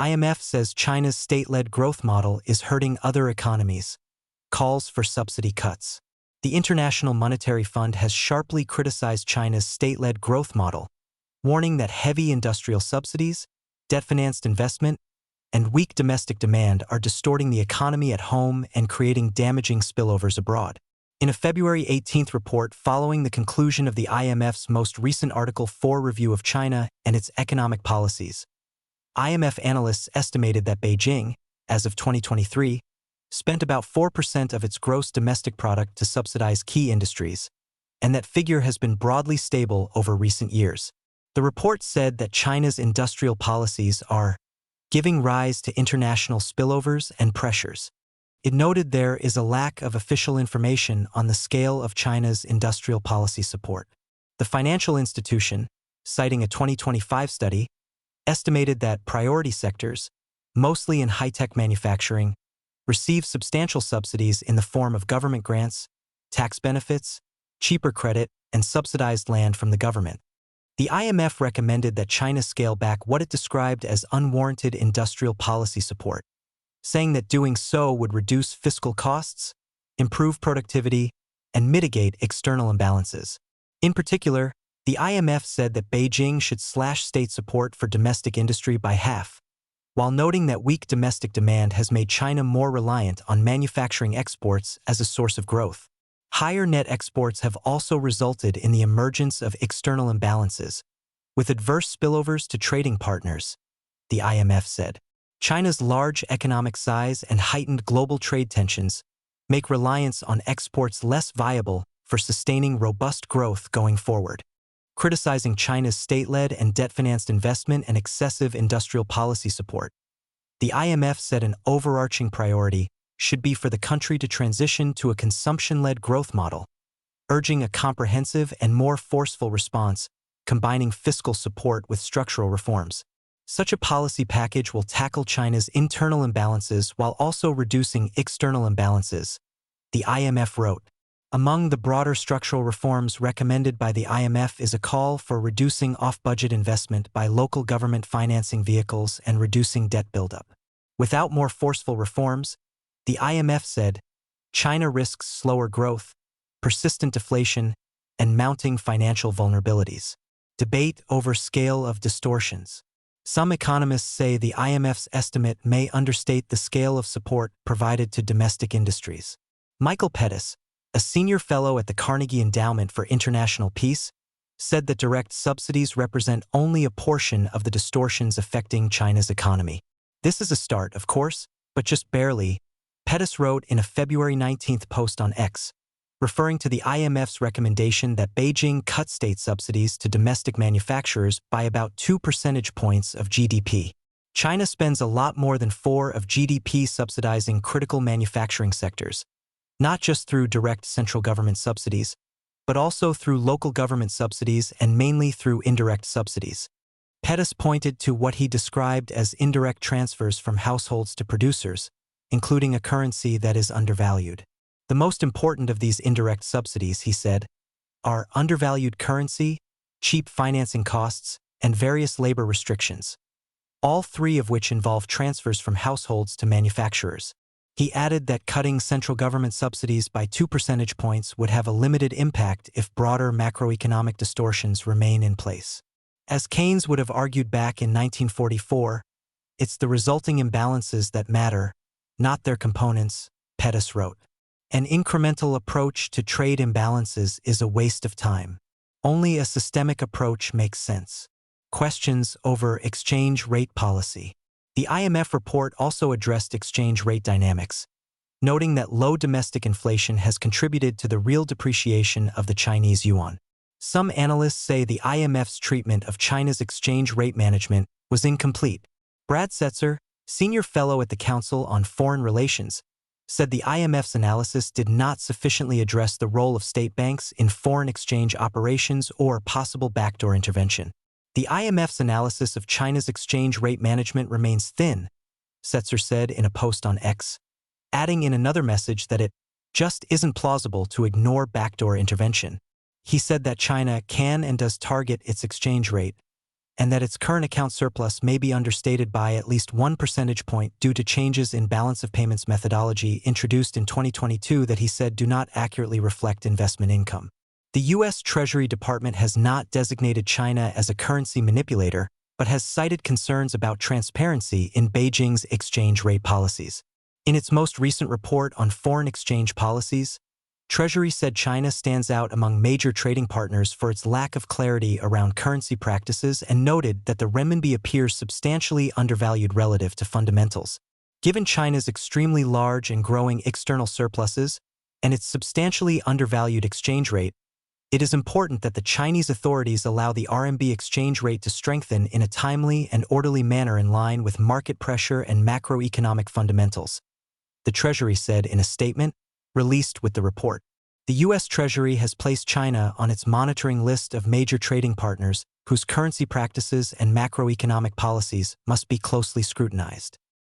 IMF says China's state-led growth model is hurting other economies. Calls for subsidy cuts. The International Monetary Fund has sharply criticized China's state-led growth model, warning that heavy industrial subsidies, debt-financed investment, and weak domestic demand are distorting the economy at home and creating damaging spillovers abroad. In a February 18th report following the conclusion of the IMF's most recent Article 4 review of China and its economic policies, IMF analysts estimated that Beijing, as of 2023, spent about 4% of its gross domestic product to subsidize key industries, and that figure has been broadly stable over recent years. The report said that China's industrial policies are giving rise to international spillovers and pressures. It noted there is a lack of official information on the scale of China's industrial policy support. The financial institution, citing a 2025 study, estimated that priority sectors, mostly in high-tech manufacturing, receive substantial subsidies in the form of government grants, tax benefits, cheaper credit, and subsidized land from the government. The IMF recommended that China scale back what it described as unwarranted industrial policy support, saying that doing so would reduce fiscal costs, improve productivity, and mitigate external imbalances. In particular, the IMF said that Beijing should slash state support for domestic industry by half, while noting that weak domestic demand has made China more reliant on manufacturing exports as a source of growth. Higher net exports have also resulted in the emergence of external imbalances, with adverse spillovers to trading partners, the IMF said. China's large economic size and heightened global trade tensions make reliance on exports less viable for sustaining robust growth going forward. Criticizing China's state-led and debt-financed investment and excessive industrial policy support, the IMF said an overarching priority should be for the country to transition to a consumption-led growth model, urging a comprehensive and more forceful response, combining fiscal support with structural reforms. Such a policy package will tackle China's internal imbalances while also reducing external imbalances, the IMF wrote. Among the broader structural reforms recommended by the IMF is a call for reducing off-budget investment by local government financing vehicles and reducing debt buildup. Without more forceful reforms, the IMF said, China risks slower growth, persistent deflation, and mounting financial vulnerabilities. Debate over scale of distortions. Some economists say the IMF's estimate may understate the scale of support provided to domestic industries. Michael Pettis, a senior fellow at the Carnegie Endowment for International Peace, said that direct subsidies represent only a portion of the distortions affecting China's economy. This is a start, of course, but just barely, Pettis wrote in a February 19th post on X, referring to the IMF's recommendation that Beijing cut state subsidies to domestic manufacturers by about 2 percentage points of GDP. China spends a lot more than 4% of GDP subsidizing critical manufacturing sectors, not just through direct central government subsidies, but also through local government subsidies and mainly through indirect subsidies. Pettis pointed to what he described as indirect transfers from households to producers, including a currency that is undervalued. The most important of these indirect subsidies, he said, are undervalued currency, cheap financing costs, and various labor restrictions, all three of which involve transfers from households to manufacturers. He added that cutting central government subsidies by 2 percentage points would have a limited impact if broader macroeconomic distortions remain in place. As Keynes would have argued back in 1944, it's the resulting imbalances that matter, not their components, Pettis wrote. An incremental approach to trade imbalances is a waste of time. Only a systemic approach makes sense. Questions over exchange rate policy. The IMF report also addressed exchange rate dynamics, noting that low domestic inflation has contributed to the real depreciation of the Chinese yuan. Some analysts say the IMF's treatment of China's exchange rate management was incomplete. Brad Setzer, senior fellow at the Council on Foreign Relations, said the IMF's analysis did not sufficiently address the role of state banks in foreign exchange operations or possible backdoor intervention. The IMF's analysis of China's exchange rate management remains thin, Setzer said in a post on X, adding in another message that it just isn't plausible to ignore backdoor intervention. He said that China can and does target its exchange rate, and that its current account surplus may be understated by at least 1 percentage point due to changes in balance of payments methodology introduced in 2022 that he said do not accurately reflect investment income. The U.S. Treasury Department has not designated China as a currency manipulator, but has cited concerns about transparency in Beijing's exchange rate policies. In its most recent report on foreign exchange policies, Treasury said China stands out among major trading partners for its lack of clarity around currency practices and noted that the renminbi appears substantially undervalued relative to fundamentals. Given China's extremely large and growing external surpluses and its substantially undervalued exchange rate, it is important that the Chinese authorities allow the RMB exchange rate to strengthen in a timely and orderly manner in line with market pressure and macroeconomic fundamentals, the Treasury said in a statement released with the report. The U.S. Treasury has placed China on its monitoring list of major trading partners whose currency practices and macroeconomic policies must be closely scrutinized.